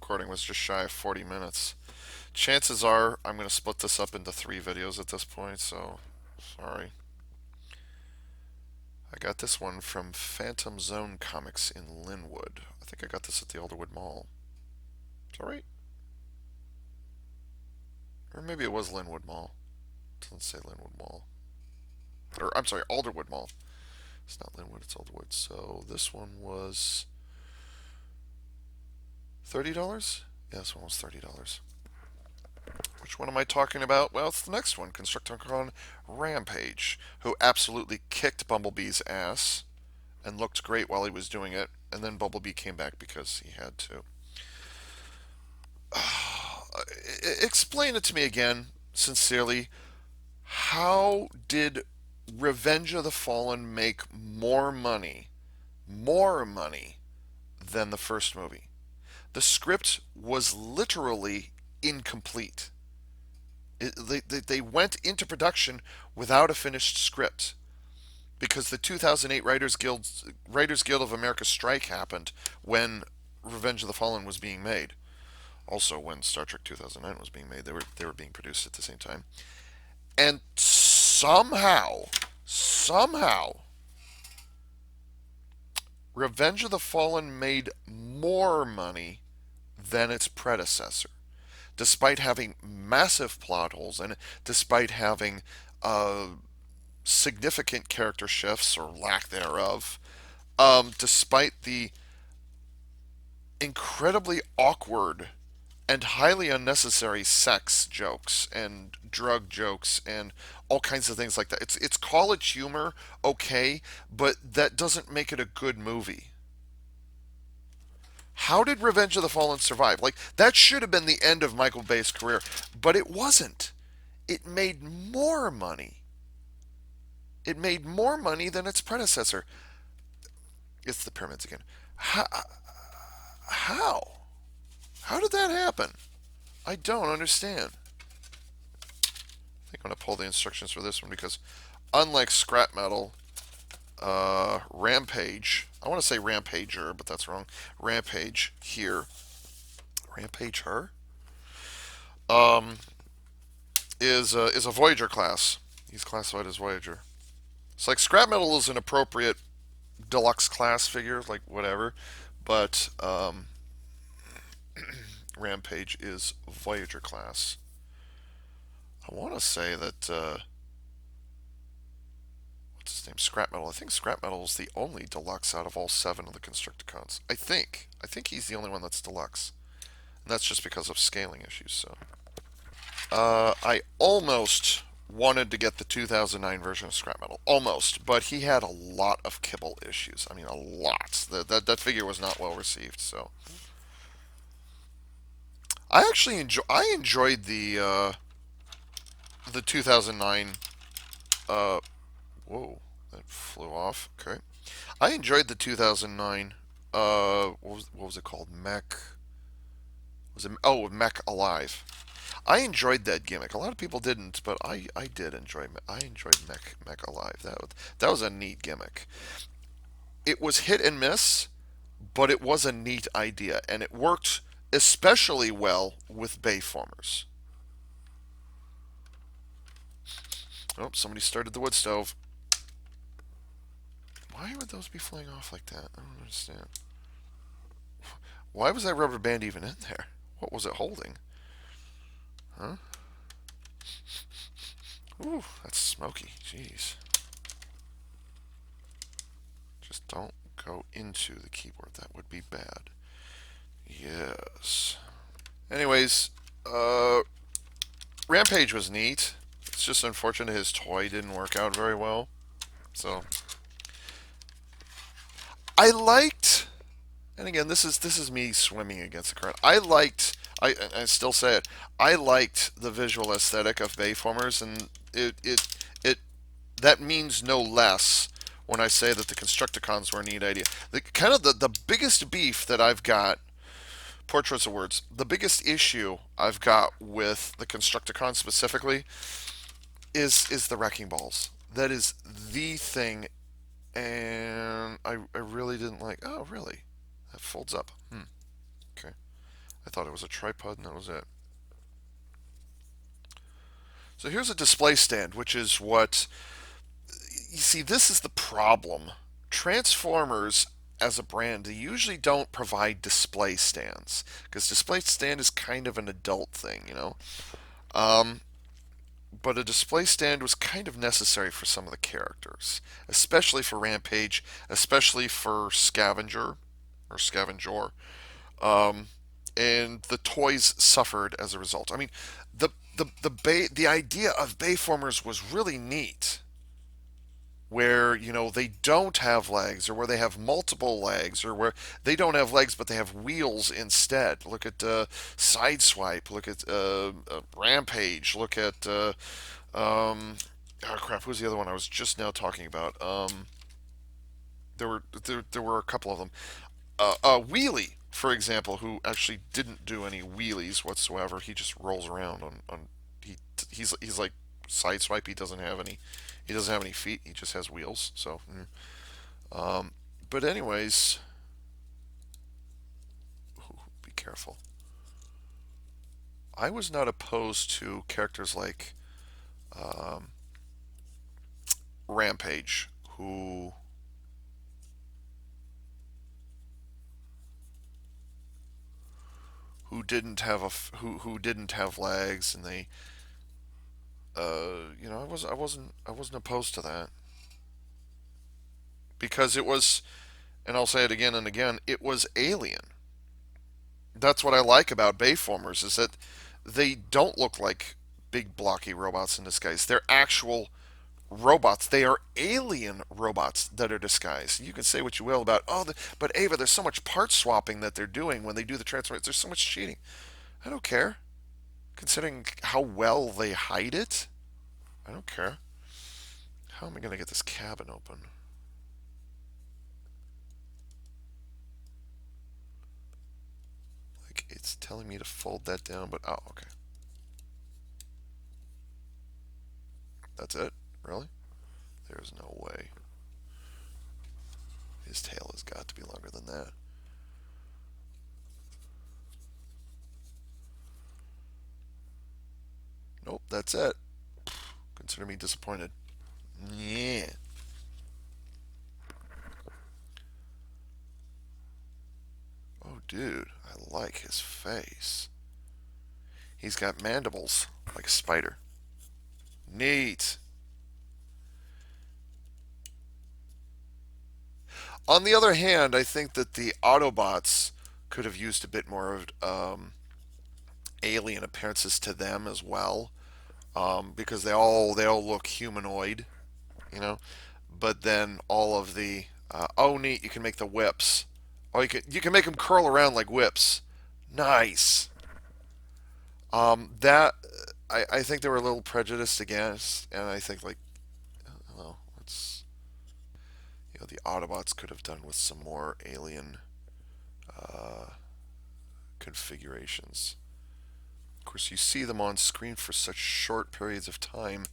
recording was just shy of 40 minutes. Chances are I'm going to split this up into 3 videos at this point, so sorry. I got this one from Phantom Zone Comics in Linwood. I think I got this at the Alderwood Mall. Is that right? Or maybe it was Linwood Mall. It doesn't say Linwood Mall. Or, I'm sorry, Alderwood Mall. It's not Linwood, it's Alderwood. So this one was $30? Yeah, this one was $30. Which one am I talking about? Well, it's the next one, Constructicon Rampage, who absolutely kicked Bumblebee's ass and looked great while he was doing it, and then Bumblebee came back because he had to. Explain it to me again, sincerely. How did Revenge of the Fallen make more money than the first movie? The script was literally incomplete. They went into production without a finished script because the 2008 Writers Guild of America strike happened when Revenge of the Fallen was being made. Also, when Star Trek 2009 was being made, they were being produced at the same time. And somehow, Revenge of the Fallen made more money than its predecessor, despite having massive plot holes in it, despite having significant character shifts or lack thereof, despite the incredibly awkward and highly unnecessary sex jokes and drug jokes and all kinds of things like that. It's college humor, okay, but that doesn't make it a good movie. How did Revenge of the Fallen survive? Like, that should have been the end of Michael Bay's career, but it wasn't. It made more money. It made more money than its predecessor. It's the pyramids again. How? How? How did that happen? I don't understand. I think I'm going to pull the instructions for this one because, unlike scrap metal, Rampage, I want to say Rampager, but that's wrong. Rampage here, Rampage her, um, is a Voyager class. He's classified as Voyager. It's like scrap metal is an appropriate deluxe class figure, like whatever, but Rampage is Voyager class. I want to say that what's his name? Scrap Metal. I think Scrap Metal is the only deluxe out of all 7 of the Constructicons. I think. I think he's the only one that's deluxe, and that's just because of scaling issues. So, I almost wanted to get the 2009 version of Scrap Metal, almost, but he had a lot of kibble issues. I mean, a lot. That figure was not well received. So, I enjoyed the 2009. Uh, Whoa, that flew off. Okay. I enjoyed the 2009. What was it called? Mech. Was it? Oh, Mech Alive. I enjoyed that gimmick. A lot of people didn't, but I did enjoy. I enjoyed Mech Alive. That was a neat gimmick. It was hit and miss, but it was a neat idea, and it worked especially well with Bayformers. Oh, somebody started the wood stove. Why would those be flying off like that? I don't understand. Why was that rubber band even in there? What was it holding? Huh? Ooh, that's smoky. Jeez. Just don't go into the keyboard. That would be bad. Yes. Anyways, Rampage was neat. It's just unfortunate his toy didn't work out very well. So I liked, and again, this is me swimming against the current. I still say it. I liked the visual aesthetic of Bayformers, and it that means no less when I say that the Constructicons were a neat idea. The biggest beef that I've got, poor choice of words, the biggest issue I've got with the Constructicons specifically is the wrecking balls. That is the thing, and I really didn't like. Oh, really? That folds up. Okay. I thought it was a tripod, and that was it. So here's a display stand, which is what you see. This is the problem. Transformers as a brand, they usually don't provide display stands because display stand is kind of an adult thing, you know. Um, but a display stand was kind of necessary for some of the characters, especially for Rampage, especially for Scavenger. Um, and the toys suffered as a result. I mean, the idea of Bayformers was really neat, where they don't have legs, or where they have multiple legs, or where they don't have legs but they have wheels instead. Look at Sideswipe. Look at Rampage. Look at oh crap, who's the other one I was just now talking about? There were a couple of them. Wheelie, for example, who actually didn't do any wheelies whatsoever. He just rolls around on he he's like Sideswipe. He doesn't have any feet. He just has wheels. So, but anyways, be careful. I was not opposed to characters like um, Rampage, who didn't have legs, and they I wasn't opposed to that because it was, and I'll say it again and again, it was alien. That's what I like about Bayformers is that they don't look like big blocky robots in disguise. They're actual robots. They are alien robots that are disguised. You can say what you will about but Ava, there's so much part swapping that they're doing when they do the transformation. There's so much cheating. I don't care, considering how well they hide it. I don't care. How am I gonna get this cabin open? Like it's telling me to fold that down, but oh, okay. That's it. Really? There's no way. His tail has got to be longer than that. Nope, that's it. Consider me disappointed. Yeah. Oh, dude, I like his face. He's got mandibles like a spider. Neat. On the other hand, I think that the Autobots could have used a bit more of alien appearances to them as well, because they all look humanoid, you know. But then all of the oh neat, you can make the whips. Oh, you can make them curl around like whips. Nice. That I think they were a little prejudiced against, and I think like well, it's the Autobots could have done with some more alien uh, configurations. Of course, you see them on screen for such short periods of time.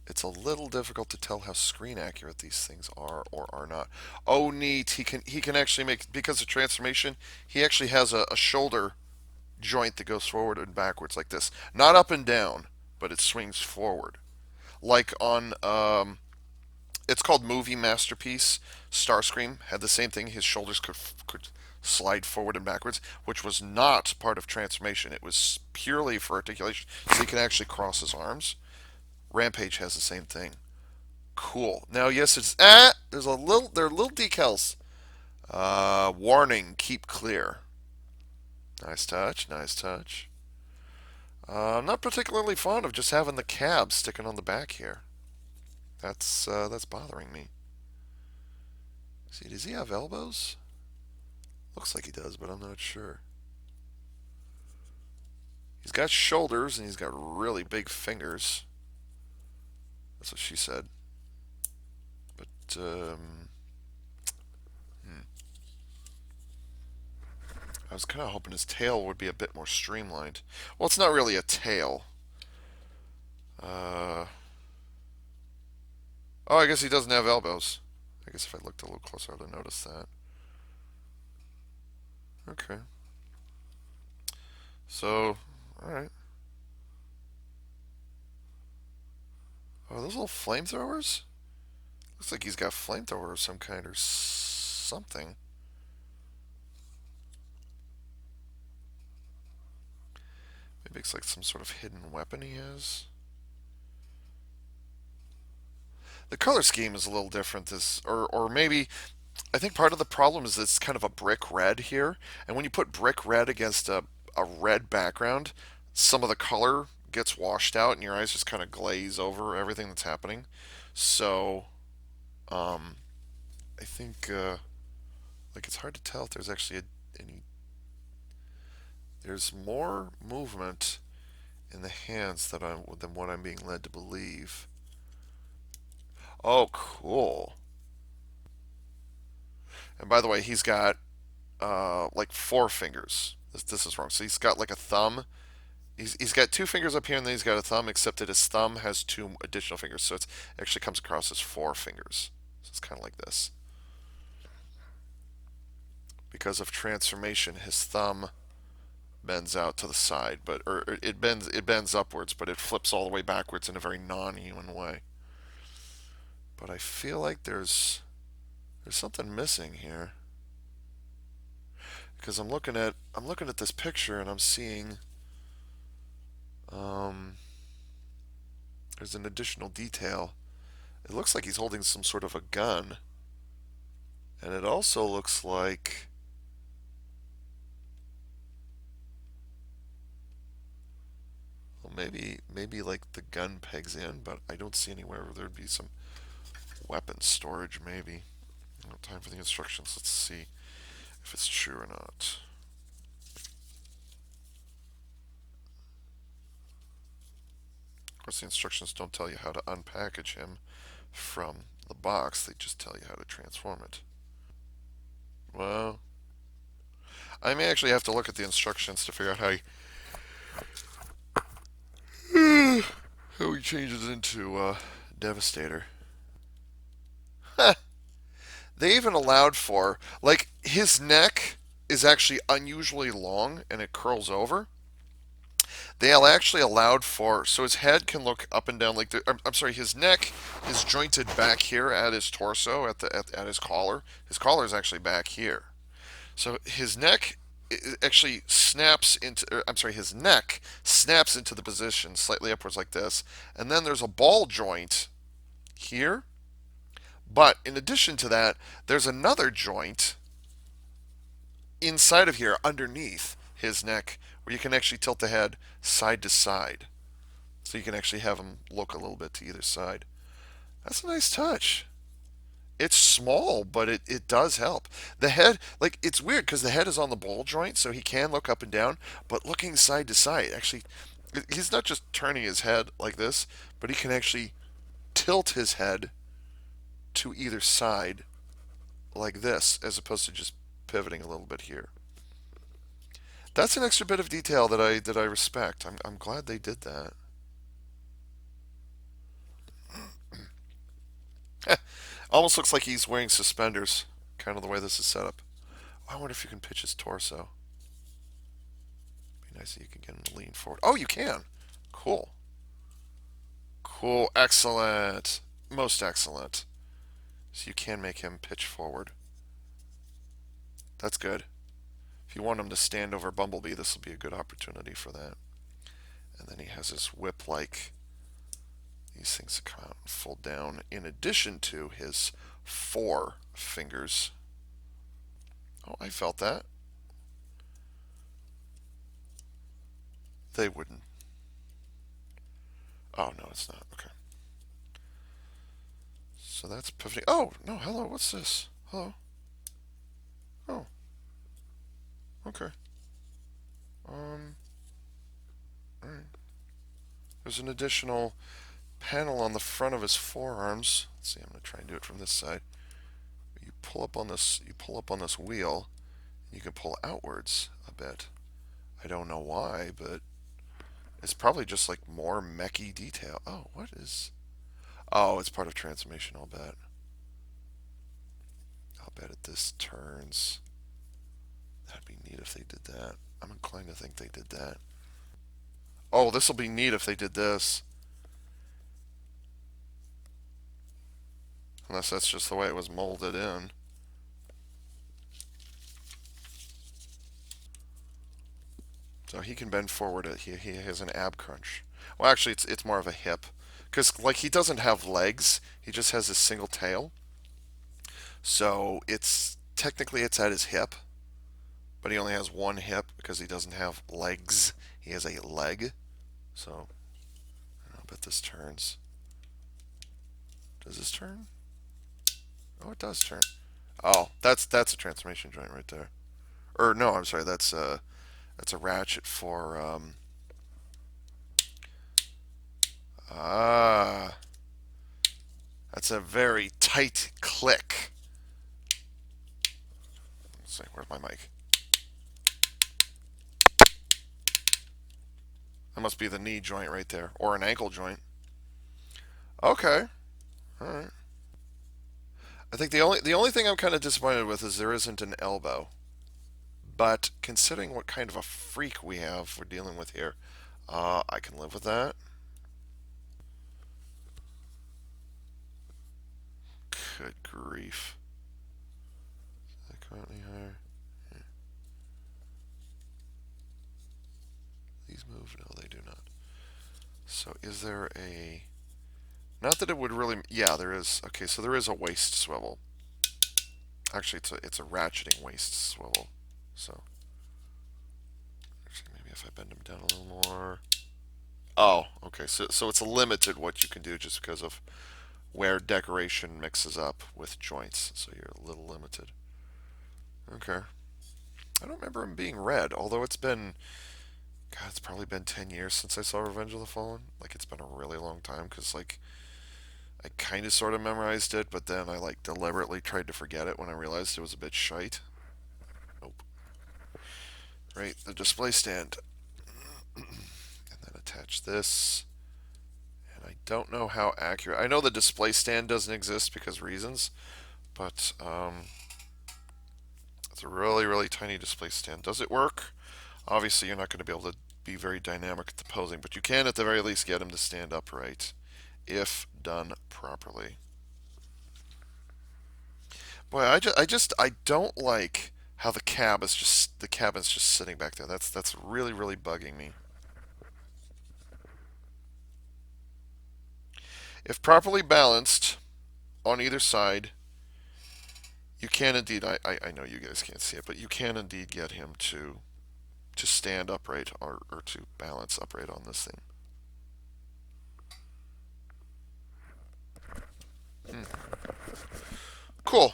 It's a little difficult to tell how screen accurate these things are or are not. Oh, neat! He can actually make, because of transformation. He actually has a shoulder joint that goes forward and backwards like this, not up and down, but it swings forward. Like on it's called Movie Masterpiece. Starscream had the same thing. His shoulders could slide forward and backwards, which was not part of transformation. It was purely for articulation, so he can actually cross his arms. Rampage has the same thing. Cool. Now, yes, it's there are little decals. Warning: keep clear. Nice touch. Nice touch. I'm not particularly fond of just having the cab sticking on the back here. That's bothering me. See, does he have elbows? Looks like he does, but I'm not sure. He's got shoulders and he's got really big fingers. That's what she said. But I was kind of hoping his tail would be a bit more streamlined. Well, it's not really a tail. Uh, oh, I guess he doesn't have elbows. I guess if I looked a little closer, I'd have noticed that. Okay. So, all right. Oh, those little flamethrowers? Looks like he's got flamethrower of some kind or something. Maybe it's like some sort of hidden weapon he has. The color scheme is a little different. This, or maybe I think part of the problem is it's kind of a brick red here, and when you put brick red against a red background, some of the color gets washed out, and your eyes just kind of glaze over everything that's happening. So, um, I think like it's hard to tell if there's actually any. There's more movement in the hands than what I'm being led to believe. Oh, cool. And by the way, he's got like four fingers. This is wrong. So he's got like a thumb. He's got two fingers up here, and then he's got a thumb. Except that his thumb has two additional fingers, so it actually comes across as four fingers. So it's kind of like this. Because of transformation, his thumb bends out to the side, but or it bends upwards, but it flips all the way backwards in a very non-human way. But I feel like there's something missing here because I'm looking at this picture and I'm seeing um, there's an additional detail. It looks like he's holding some sort of a gun, and it also looks like well, maybe like the gun pegs in, but I don't see anywhere where there'd be some weapon storage. Maybe. No time for the instructions. Let's see if it's true or not. Of course, the instructions don't tell you how to unpackage him from the box. They just tell you how to transform it. Well, I may actually have to look at the instructions to figure out how he changes into Devastator. They even allowed for like his neck is actually unusually long and it curls over. They actually allowed for so his head can look up and down like I'm sorry, his neck is jointed back here at his torso at his collar. His collar is actually back here. So his neck actually snaps into I'm sorry, his neck snaps into the position slightly upwards like this. And then there's a ball joint here. But in addition to that, there's another joint inside of here underneath his neck where you can actually tilt the head side to side. So you can actually have him look a little bit to either side. That's a nice touch. It's small, but it does help. The head, like, it's weird because the head is on the ball joint, so he can look up and down, but looking side to side, actually, he's not just turning his head like this, but he can actually tilt his head to either side like this, as opposed to just pivoting a little bit here. That's an extra bit of detail that I respect. I'm glad they did that. Almost looks like he's wearing suspenders, kind of the way this is set up. I wonder if you can pitch his torso. Be nice if you can get him to lean forward. Oh, you can. Cool. Cool. Excellent. Most excellent. So you can make him pitch forward. That's good. If you want him to stand over Bumblebee, this will be a good opportunity for that. And then he has his whip like these things come out and fold down in addition to his four fingers. Oh, I felt that. They wouldn't. Oh, no, it's not. Okay. So that's pivoting. Oh, no, hello, what's this? Hello. Oh, okay. Um, alright. There's an additional panel on the front of his forearms. Let's see, I'm going to try and do it from this side. You pull up on this wheel, and you can pull outwards a bit. I don't know why, but it's probably just like more mechy detail. Oh, what is? Oh, it's part of transformation. I'll bet. I'll bet it this turns. That'd be neat if they did that. I'm inclined to think they did that. Oh, this will be neat if they did this. Unless that's just the way it was molded in. So he can bend forward. He has an ab crunch. Well, actually, it's more of a hip, because like he doesn't have legs. He just has a single tail. So it's technically it's at his hip, but he only has one hip because he doesn't have legs. He has a leg. So I bet this turns. Does this turn? Oh, it does turn. Oh, that's a transformation joint right there. Or no, I'm sorry. That's a ratchet for ah. That's a very tight click. Let's see, where's my mic? That must be the knee joint right there, or an ankle joint. Okay, all right. I think the only thing I'm kind of disappointed with is there isn't an elbow. But considering what kind of a freak we're dealing with here, I can live with that. Good grief. Currently higher. These move? No, they do not. So is there a... Not that it would really... Yeah, there is. Okay, so there is a waist swivel. Actually, it's a ratcheting waist swivel. So... Actually, maybe if I bend them down a little more... Oh, okay. So it's limited what you can do just because of where decoration mixes up with joints. So you're a little limited. Okay. I don't remember him being red, although it's been... God, it's probably been 10 years since I saw Revenge of the Fallen. Like, it's been a really long time, because, like, I kind of sort of memorized it, but then I, like, deliberately tried to forget it when I realized it was a bit shite. Nope. Right, the display stand. And then attach this. And I don't know how accurate... I know the display stand doesn't exist because reasons, but, it's a really, really tiny display stand. Does it work? Obviously, you're not going to be able to be very dynamic at the posing, but you can at the very least get him to stand upright if done properly. Boy, I don't like how the cabin's just sitting back there. That's really, really bugging me. If properly balanced on either side, you can indeed. I know you guys can't see it, but you can indeed get him to stand upright or to balance upright on this thing. Hmm. Cool.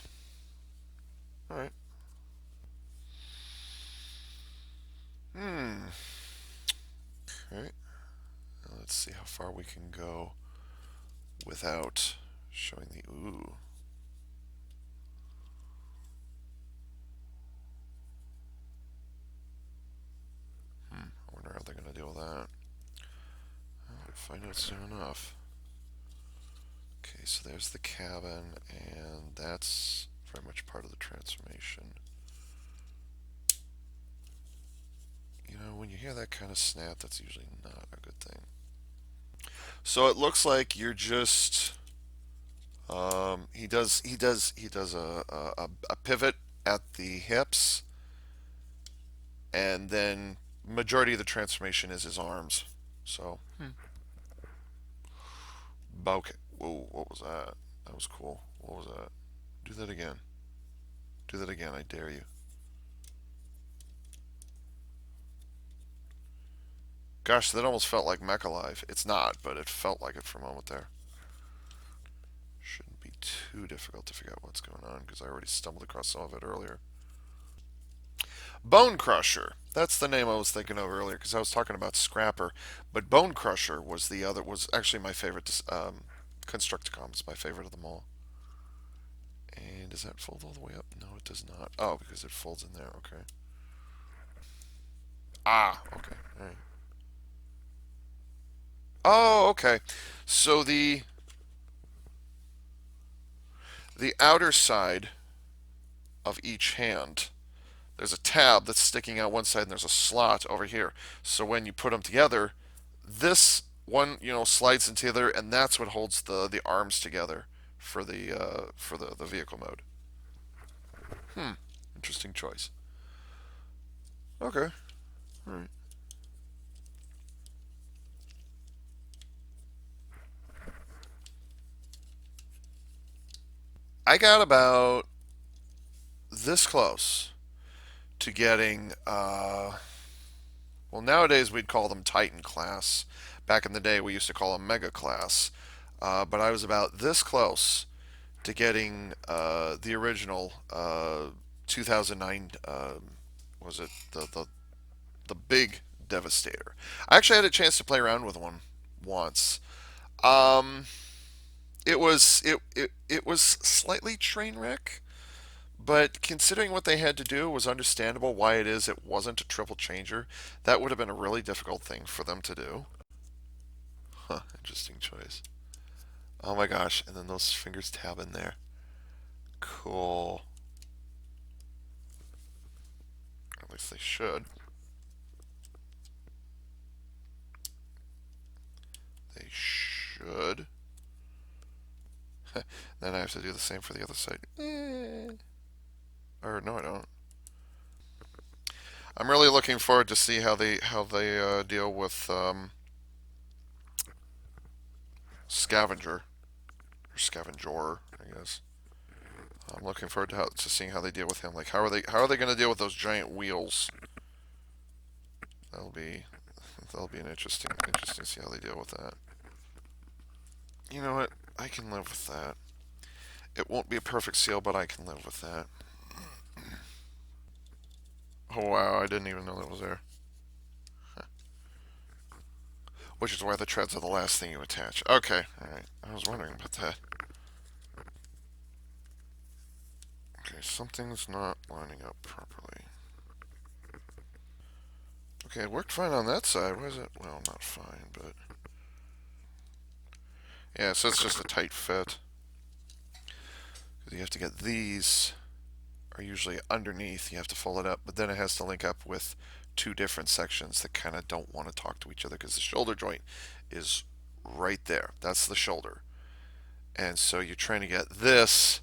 All right. Hmm. Okay. Now let's see how far we can go without showing the ooh. I wonder how they're going to deal with that. I'll find out soon enough. Okay, so there's the cabin, and that's very much part of the transformation. You know, when you hear that kind of snap, that's usually not a good thing. So it looks like you're just he does a pivot at the hips, and then majority of the transformation is his arms. So okay. Whoa, what was that? That was cool. What was that? Do that again. Do that again. I dare you. Gosh, that almost felt like Mech Alive. It's not, but it felt like it for a moment there. Shouldn't be too difficult to figure out what's going on because I already stumbled across some of it earlier. Bone Crusher. That's the name I was thinking of earlier because I was talking about Scrapper, but Bone Crusher was the other. Was actually my favorite. Constructicon is my favorite of them all. And does that fold all the way up? No, it does not. Oh, because it folds in there. Okay. Ah, okay. All right. Oh, okay. So the outer side of each hand there's a tab that's sticking out one side and there's a slot over here. So when you put them together, this one, slides into the other, and that's what holds the arms together for the vehicle mode. Hmm. Interesting choice. Okay. All right. I got about this close to getting well, nowadays we'd call them Titan class. Back in the day we used to call them Mega class. But I was about this close to getting the original 2009, was it the big Devastator. I actually had a chance to play around with one once. Um, it was slightly train wreck, but considering what they had to do, it was understandable why it wasn't a triple changer. That would have been a really difficult thing for them to do. Huh, interesting choice. Oh my gosh, and then those fingers tab in there. Cool. At least they should. They should. Then I have to do the same for the other side. Or no, I don't. I'm really looking forward to see how they deal with Scavenger or Scavenger, I guess. I'm looking forward to seeing how they deal with him. Like how are they going to deal with those giant wheels? That'll be that'll be an interesting to see how they deal with that. You know what? I can live with that. It won't be a perfect seal, but I can live with that. Oh wow, I didn't even know that was there. Which is why the treads are the last thing you attach. Okay, alright. I was wondering about that. Okay, something's not lining up properly. Okay, it worked fine on that side. Why is it? Well, not fine, but... Yeah, so it's just a tight fit. You have to get these are usually underneath. You have to fold it up, but then it has to link up with two different sections that kind of don't want to talk to each other because the shoulder joint is right there. That's the shoulder. And so you're trying to get this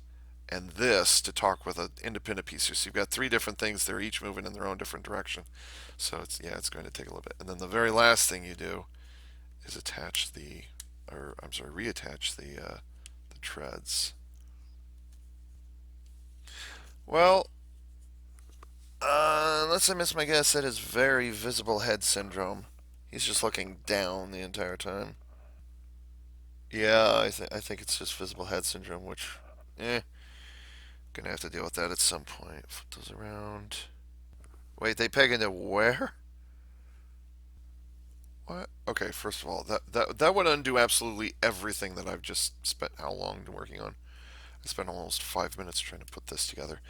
and this to talk with an independent piece here. So you've got three different things. They're each moving in their own different direction. So it's going to take a little bit. And then the very last thing you do is reattach the treads. Well, unless I miss my guess, that is very visible head syndrome. He's just looking down the entire time. Yeah, I think it's just visible head syndrome, which, gonna have to deal with that at some point. Flip those around. Wait, they peg into where? What? Okay, first of all, that would undo absolutely everything that I've just spent how long working on. I spent almost 5 minutes trying to put this together.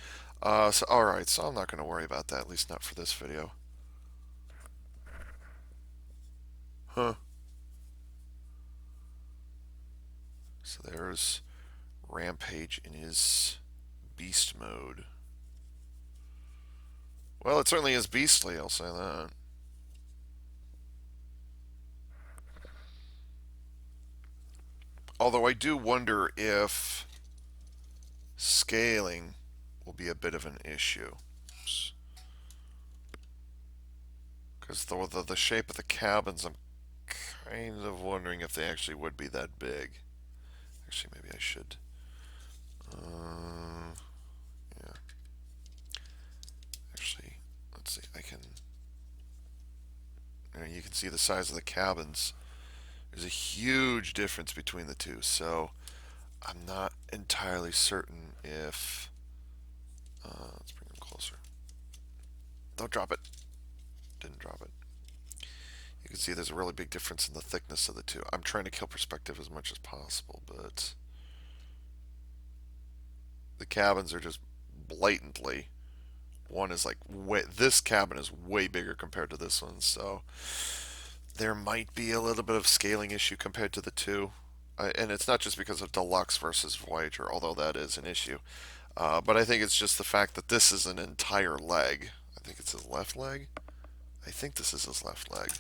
So alright, so I'm not gonna worry about that, at least not for this video. Huh. So there's Rampage in his beast mode. Well, it certainly is beastly, I'll say that. Although I do wonder if scaling will be a bit of an issue. Because the shape of the cabins, I'm kind of wondering if they actually would be that big. Actually, maybe I should. Yeah. Actually, let's see. You can see the size of the cabins. There's a huge difference between the two, so I'm not entirely certain if. Let's bring them closer. Don't drop it. Didn't drop it. You can see there's a really big difference in the thickness of the two. I'm trying to kill perspective as much as possible, but the cabins are just blatantly. One is like this cabin is way bigger compared to this one, so there might be a little bit of scaling issue compared to the two. And it's not just because of deluxe versus Voyager, although that is an issue. But I think it's just the fact that this is an entire leg. I think it's his left leg. I think this is his left leg.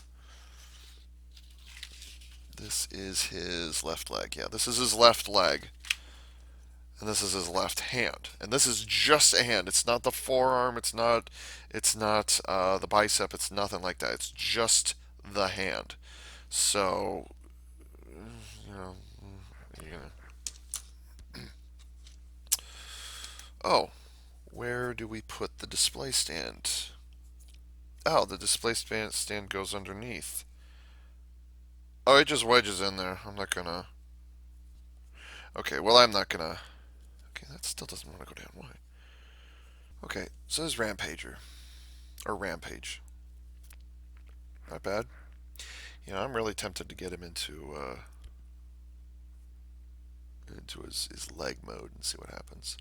This is his left leg. Yeah, this is his left leg. And this is his left hand. And this is just a hand. It's not the forearm. It's not the bicep. It's nothing like that. It's just the hand. So, you know, you're gonna. Oh, where do we put the display stand? Oh, the display stand goes underneath. Oh, it just wedges in there. I'm not gonna. Okay, well, I'm not gonna. Okay, that still doesn't want to go down. Why? Okay, so this is Rampager. Or Rampage. Not bad. You know, I'm really tempted to get him into his leg mode and see what happens.